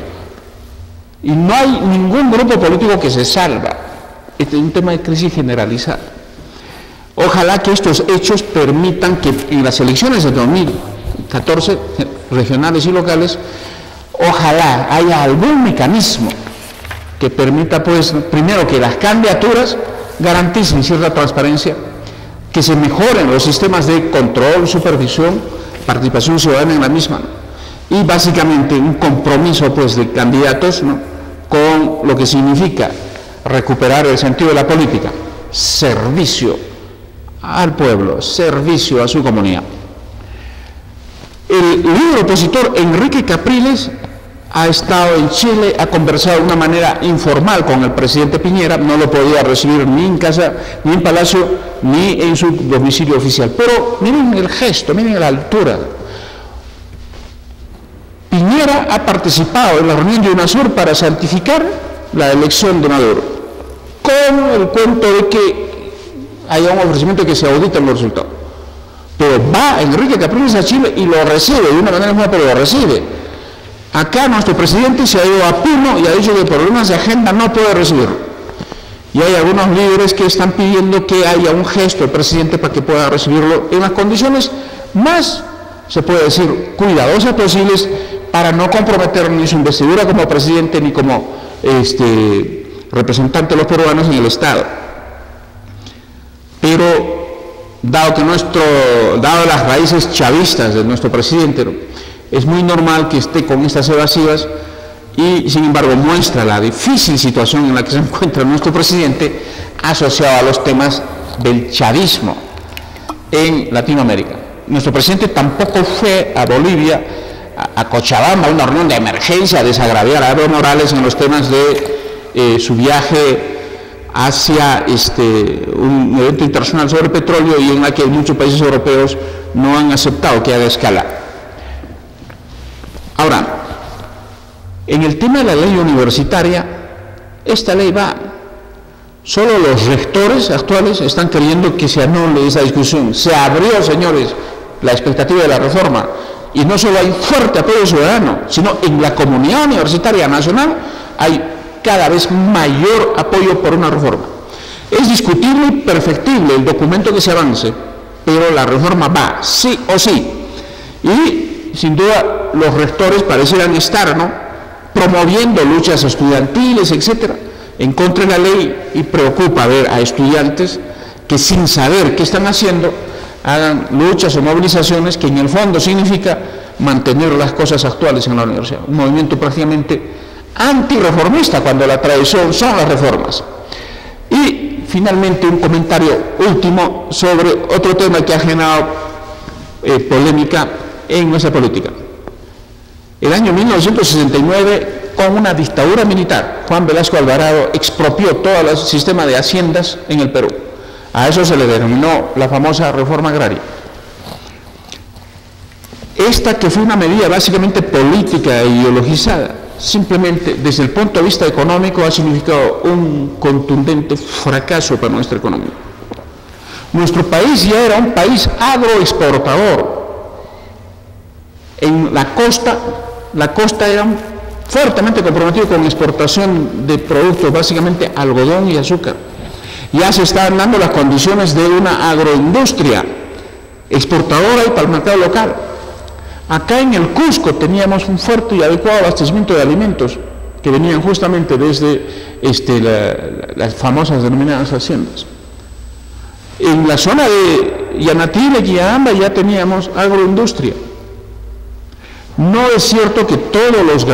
Y no hay ningún grupo político que se salva. Este es un tema de crisis generalizada. Ojalá que estos hechos permitan que en las elecciones de 2014, regionales y locales, ojalá haya algún mecanismo que permita, pues, primero que las candidaturas garanticen cierta transparencia, que se mejoren los sistemas de control, supervisión, participación ciudadana en la misma, y básicamente un compromiso, pues, de candidatos, ¿no?, con lo que significa recuperar el sentido de la política, servicio al pueblo, servicio a su comunidad. El líder opositor Enrique Capriles ha estado en Chile, ha conversado de una manera informal con el presidente Piñera, no lo podía recibir ni en casa, ni en Palacio, ni en su domicilio oficial. Pero miren el gesto, miren la altura. Piñera ha participado en la reunión de UNASUR para santificar la elección de Maduro, con el cuento de que haya un ofrecimiento de que se auditen los resultados. Pero va Enrique Capriles a Chile y lo recibe, de una manera muy, pero lo recibe. Acá nuestro presidente se ha ido a Puno y ha dicho que por problemas de agenda no puede recibirlo. Y hay algunos líderes que están pidiendo que haya un gesto del presidente para que pueda recibirlo en las condiciones más, se puede decir, cuidadosas posibles, para no comprometer ni su investidura como presidente ni como representante de los peruanos en el Estado. Pero dado las raíces chavistas de nuestro presidente, ¿no?, es muy normal que esté con estas evasivas y, sin embargo, muestra la difícil situación en la que se encuentra nuestro presidente asociado a los temas del chavismo en Latinoamérica. Nuestro presidente tampoco fue a Bolivia, a Cochabamba, a una reunión de emergencia, a desagraviar a Evo Morales en los temas de su viaje hacia un evento internacional sobre petróleo, y en la que muchos países europeos no han aceptado que haga escala. Ahora, en el tema de la ley universitaria, esta ley va. Solo los rectores actuales están queriendo que se anule esa discusión. Se abrió, señores, la expectativa de la reforma, y no solo hay fuerte apoyo ciudadano, sino en la comunidad universitaria nacional hay cada vez mayor apoyo por una reforma. Es discutible y perfectible el documento que se avance, pero la reforma va, sí o sí. Y, sin duda, los rectores parecieran estar, ¿no?, promoviendo luchas estudiantiles, etcétera, en contra de la ley, y preocupa ver a estudiantes que, sin saber qué están haciendo, hagan luchas o movilizaciones que en el fondo significa mantener las cosas actuales en la universidad. Un movimiento prácticamente antirreformista, cuando la tradición son las reformas. Y finalmente un comentario último sobre otro tema que ha generado polémica en nuestra política. El año 1969, con una dictadura militar, Juan Velasco Alvarado expropió todo el sistema de haciendas en el Perú. A eso se le denominó la famosa reforma agraria. Esta, que fue una medida básicamente política e ideologizada, simplemente desde el punto de vista económico ha significado un contundente fracaso para nuestra economía. Nuestro país ya era un país agroexportador. En la costa era fuertemente comprometido con exportación de productos, básicamente algodón y azúcar. Ya se están dando las condiciones de una agroindustria exportadora y para el mercado local. Acá en el Cusco teníamos un fuerte y adecuado abastecimiento de alimentos que venían justamente desde las famosas denominadas haciendas. En la zona de Yanatile, Quillabamba, ya teníamos agroindustria. No es cierto que todos los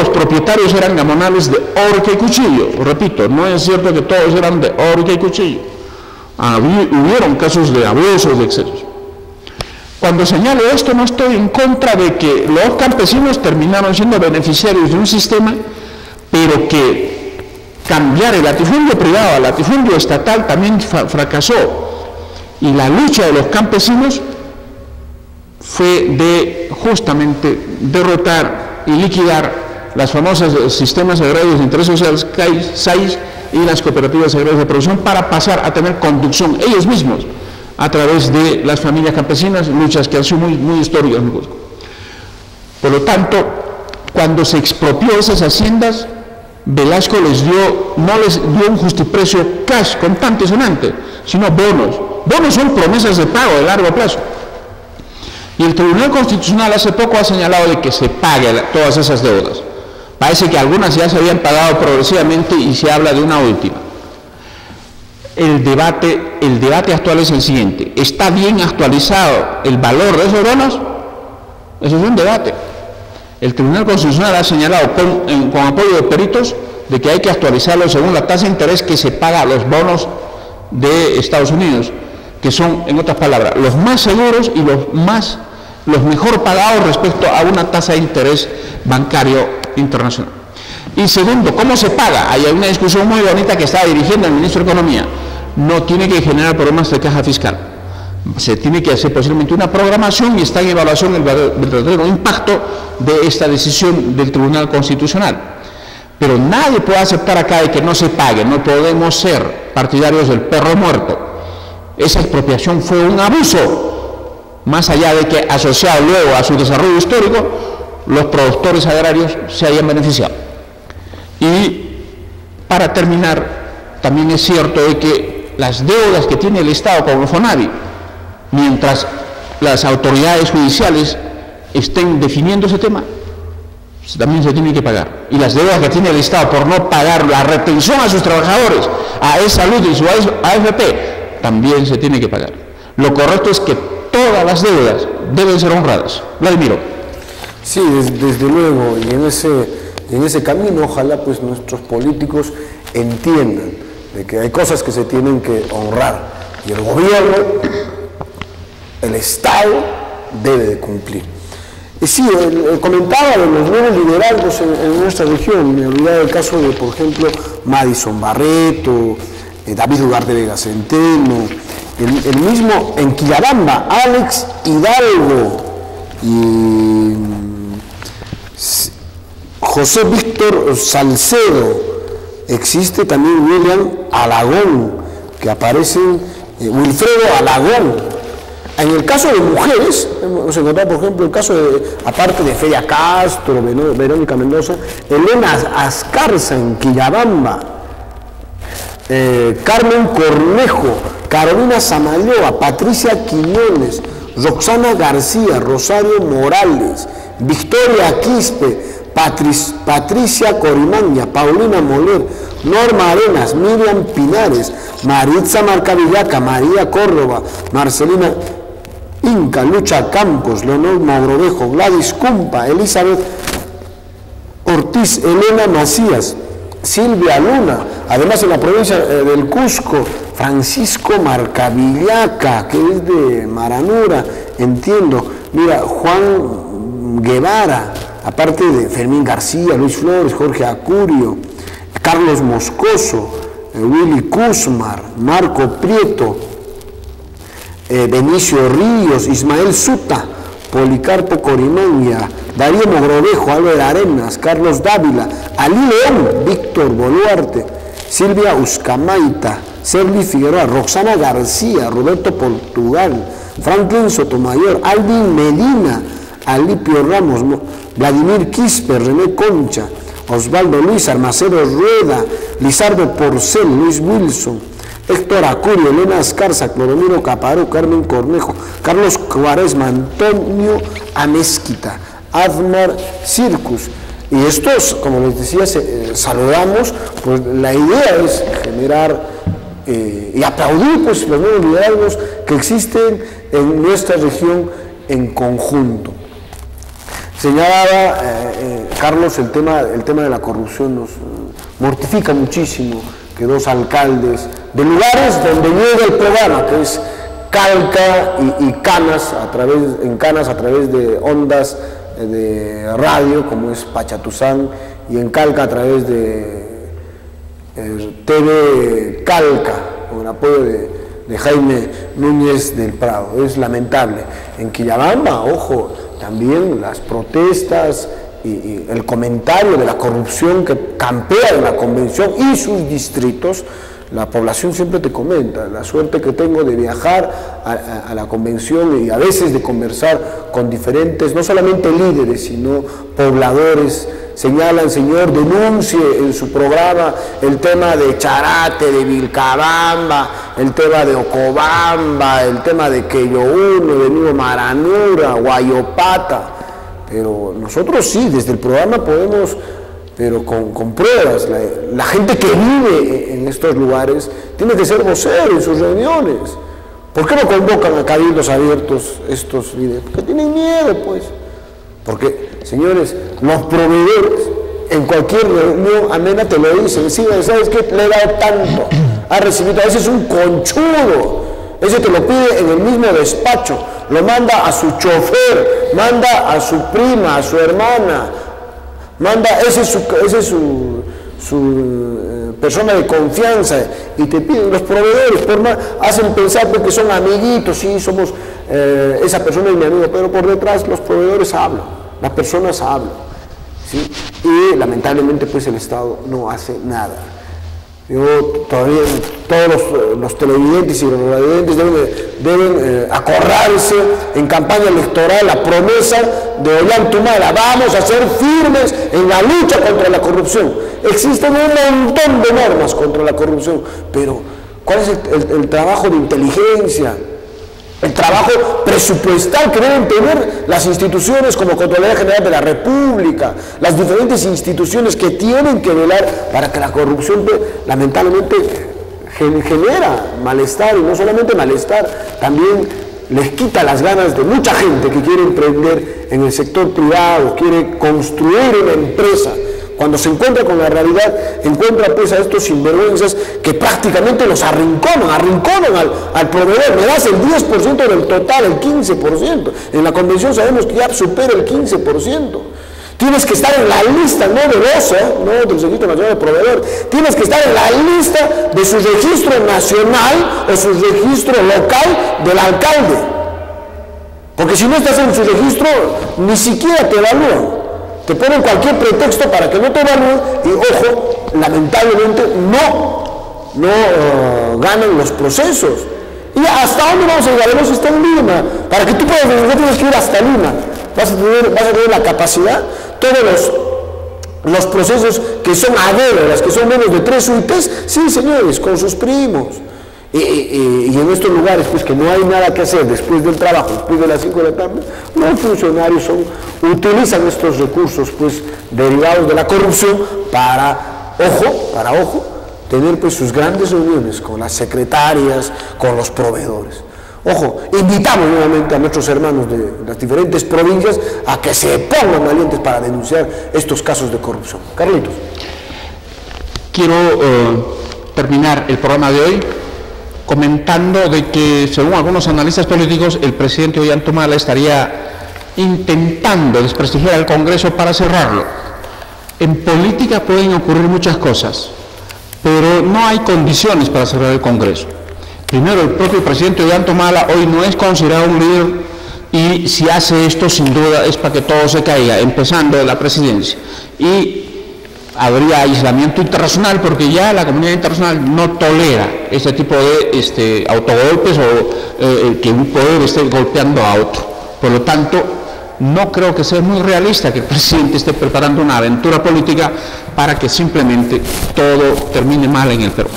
propietarios eran gamonales de horca y cuchillo. Repito, no es cierto que todos eran de horca y cuchillo. Hubieron casos de abusos, de excesos. Cuando señalo esto, no estoy en contra de que los campesinos terminaron siendo beneficiarios de un sistema, pero que cambiar el latifundio privado al latifundio estatal también fracasó, y la lucha de los campesinos fue de justamente derrotar y liquidar las famosas sistemas agrarios de interés social SAIS y las cooperativas agrarias de producción para pasar a tener conducción ellos mismos a través de las familias campesinas, luchas que han sido muy históricas en Cusco. Por lo tanto, cuando se expropió esas haciendas, Velasco no les dio un justiprecio cash, contante y sonante, sino bonos. Bonos son promesas de pago de largo plazo. Y el Tribunal Constitucional hace poco ha señalado de que se paguen todas esas deudas. Parece que algunas ya se habían pagado progresivamente y se habla de una última. El debate actual es el siguiente: ¿está bien actualizado el valor de esos bonos? Eso es un debate. El Tribunal Constitucional ha señalado con apoyo de peritos de que hay que actualizarlo según la tasa de interés que se paga a los bonos de Estados Unidos, que son, en otras palabras, los más seguros y los mejor pagados respecto a una tasa de interés bancario internacional. Y segundo, ¿cómo se paga? Hay una discusión muy bonita que está dirigiendo el ministro de Economía. No tiene que generar problemas de caja fiscal. Se tiene que hacer posiblemente una programación y está en evaluación el verdadero impacto de esta decisión del Tribunal Constitucional. Pero nadie puede aceptar acá de que no se pague. No podemos ser partidarios del perro muerto. Esa expropiación fue un abuso, más allá de que asociado luego a su desarrollo histórico, los productores agrarios se hayan beneficiado. Y para terminar, también es cierto de que las deudas que tiene el Estado con el FONAVI, mientras las autoridades judiciales estén definiendo ese tema, también se tiene que pagar. Y las deudas que tiene el Estado por no pagar la retención a sus trabajadores, a E-Salud y su AFP, también se tiene que pagar. Lo correcto es que todas las deudas deben ser honradas. Vladimiro. Sí, desde luego, y en ese camino ojalá pues nuestros políticos entiendan de que hay cosas que se tienen que honrar y el gobierno, el Estado debe de cumplir. Y sí, comentaba de los nuevos liderazgos en nuestra región. Me olvidaba del caso de, por ejemplo, Madison Barreto, David Ugarte Vega Centeno, el mismo en Quillabamba, Alex Hidalgo y José Víctor Salcedo. Existe también William Alagón, que aparecen, Wilfredo Alagón. En el caso de mujeres, hemos encontrado, por ejemplo, el caso de, aparte de Feria Castro, Verónica Mendoza, Elena Ascarza en Quillabamba, Carmen Cornejo, Carolina Samayoa, Patricia Quiñones, Roxana García, Rosario Morales, Victoria Quispe, Patricia Corimaña, Paulina Moler, Norma Arenas, Miriam Pinares, Maritza Marcavillaca, María Córdoba, Marcelina Inca, Lucha Campos, Leonor Mogrovejo, Gladys Cumpa, Elizabeth Ortiz, Elena Macías, Silvia Luna, además en la provincia del Cusco, Francisco Marcavillaca, que es de Maranura, entiendo, mira, Juan Guevara, aparte de Fermín García, Luis Flores, Jorge Acurio, Carlos Moscoso, Willy Kuzmar, Marco Prieto, Benicio Ríos, Ismael Suta, Policarpo Corimaña, Darío Mogrovejo, Álvaro Arenas, Carlos Dávila, Ali León, Víctor Boluarte, Silvia Uscamaita, Sergi Figueroa, Roxana García, Roberto Portugal, Franklin Sotomayor, Alvin Medina, Alipio Ramos, Vladimir Quispe, René Concha, Osvaldo Luis, Armacero Rueda, Lizardo Porcel, Luis Wilson, Héctor Acurio, Elena Ascarza, Clodomiro Caparó, Carmen Cornejo, Carlos Cuaresma, Antonio Amezquita, Admar Circus. Y estos, como les decía, saludamos, pues la idea es generar y aplaudir pues, los nuevos liderazgos que existen en nuestra región en conjunto. Señalaba Carlos el tema de la corrupción, nos mortifica muchísimo que dos alcaldes de lugares donde llega el programa, que es Calca y Canas, a través de ondas de radio, como es Pachatuzán, y en Calca a través de TV Calca, con el apoyo de Jaime Núñez del Prado. Es lamentable. En Quillabamba, ojo, también las protestas y el comentario de la corrupción que campea en la convención y sus distritos. La población siempre te comenta la suerte que tengo de viajar a la convención y a veces de conversar con diferentes, no solamente líderes, sino pobladores. Señalan, señor, denuncie en su programa el tema de Charate, de Vilcabamba, el tema de Ocobamba, el tema de Queyohuno, de Nuevo Maranura, Guayopata. Pero nosotros sí, desde el programa podemos, pero con pruebas. La gente que vive en estos lugares tiene que ser vocero en sus reuniones. ¿Por qué no convocan a cabildos abiertos estos líderes? Porque tienen miedo, pues. Porque, señores, los proveedores en cualquier reunión amena te lo dicen. Sí, ¿sabes qué? Le he dado tanto. Ha recibido, a veces un conchudo. Ese te lo pide en el mismo despacho. Lo manda a su chofer, manda a su prima, a su hermana. Ese es su persona de confianza, y te piden los proveedores, por más, hacen pensar que son amiguitos, sí, somos, esa persona es mi amigo, pero por detrás los proveedores hablan, las personas hablan, ¿sí? Y lamentablemente pues el Estado no hace nada. Yo todavía, todos los televidentes y los radiovidentes deben acordarse en campaña electoral la promesa de Ollantaytamala: vamos a ser firmes en la lucha contra la corrupción. Existen un montón de normas contra la corrupción, pero ¿cuál es el trabajo de inteligencia? El trabajo presupuestal que deben tener las instituciones como Contraloría General de la República, las diferentes instituciones que tienen que velar para que la corrupción lamentablemente genera malestar, y no solamente malestar, también les quita las ganas de mucha gente que quiere emprender en el sector privado, quiere construir una empresa. Cuando se encuentra con la realidad, encuentra pues a estos sinvergüenzas que prácticamente los arrinconan al proveedor. Me das el 10% del total, el 15%. En la convención sabemos que ya supera el 15%. Tienes que estar en la lista, no de vos, no del Registro Nacional de Proveedor. Tienes que estar en la lista de su registro nacional o su registro local del alcalde. Porque si no estás en su registro, ni siquiera te evalúan. Te ponen cualquier pretexto para que no te evalúen y, ojo, lamentablemente no ganan los procesos. ¿Y hasta dónde vamos a llegar? Hemos estado en Lima. Para que tú puedas venir, tienes que ir hasta Lima. Vas a tener la capacidad. Todos los procesos que son adeudas, que son menos de 3 UITs, sí, señores, con sus primos. Y en estos lugares, pues que no hay nada que hacer después del trabajo, después de las 5 de la tarde, los funcionarios utilizan estos recursos, pues, derivados de la corrupción para, ojo, tener pues sus grandes reuniones con las secretarias, con los proveedores. Ojo, invitamos nuevamente a nuestros hermanos de las diferentes provincias a que se pongan valientes para denunciar estos casos de corrupción. Carlitos. Quiero terminar el programa de hoy comentando de que, según algunos analistas políticos, el presidente Ollantaytamala estaría intentando desprestigiar al Congreso para cerrarlo. En política pueden ocurrir muchas cosas, pero no hay condiciones para cerrar el Congreso. Primero, el propio presidente Ollantaytamala hoy no es considerado un líder, y si hace esto, sin duda, es para que todo se caiga, empezando la presidencia. Y habría aislamiento internacional, porque ya la comunidad internacional no tolera este tipo de autogolpes o que un poder esté golpeando a otro. Por lo tanto, no creo que sea muy realista que el presidente esté preparando una aventura política para que simplemente todo termine mal en el Perú.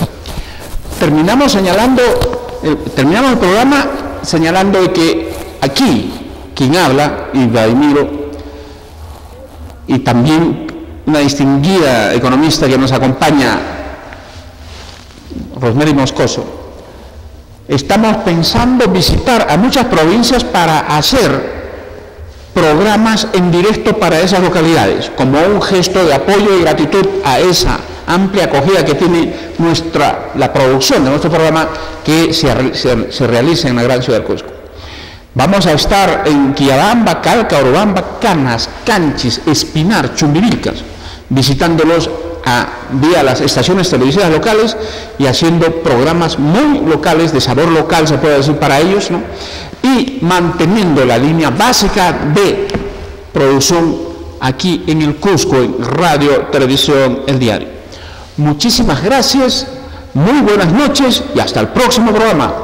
Terminamos el programa señalando de que aquí quien habla, y Vladimiro, y también una distinguida economista que nos acompaña, Rosemary Moscoso, estamos pensando visitar a muchas provincias para hacer programas en directo para esas localidades, como un gesto de apoyo y gratitud a esa amplia acogida que tiene la producción de nuestro programa, que se realiza en la gran ciudad del Cusco. Vamos a estar en Quillabamba, Calca, Urubamba, Canas, Canchis, Espinar, Chumbivilcas, visitándolos vía las estaciones televisivas locales y haciendo programas muy locales, de sabor local se puede decir para ellos, ¿no? Y manteniendo la línea básica de producción aquí en el Cusco, en Radio, Televisión, El Diario. Muchísimas gracias, muy buenas noches y hasta el próximo programa.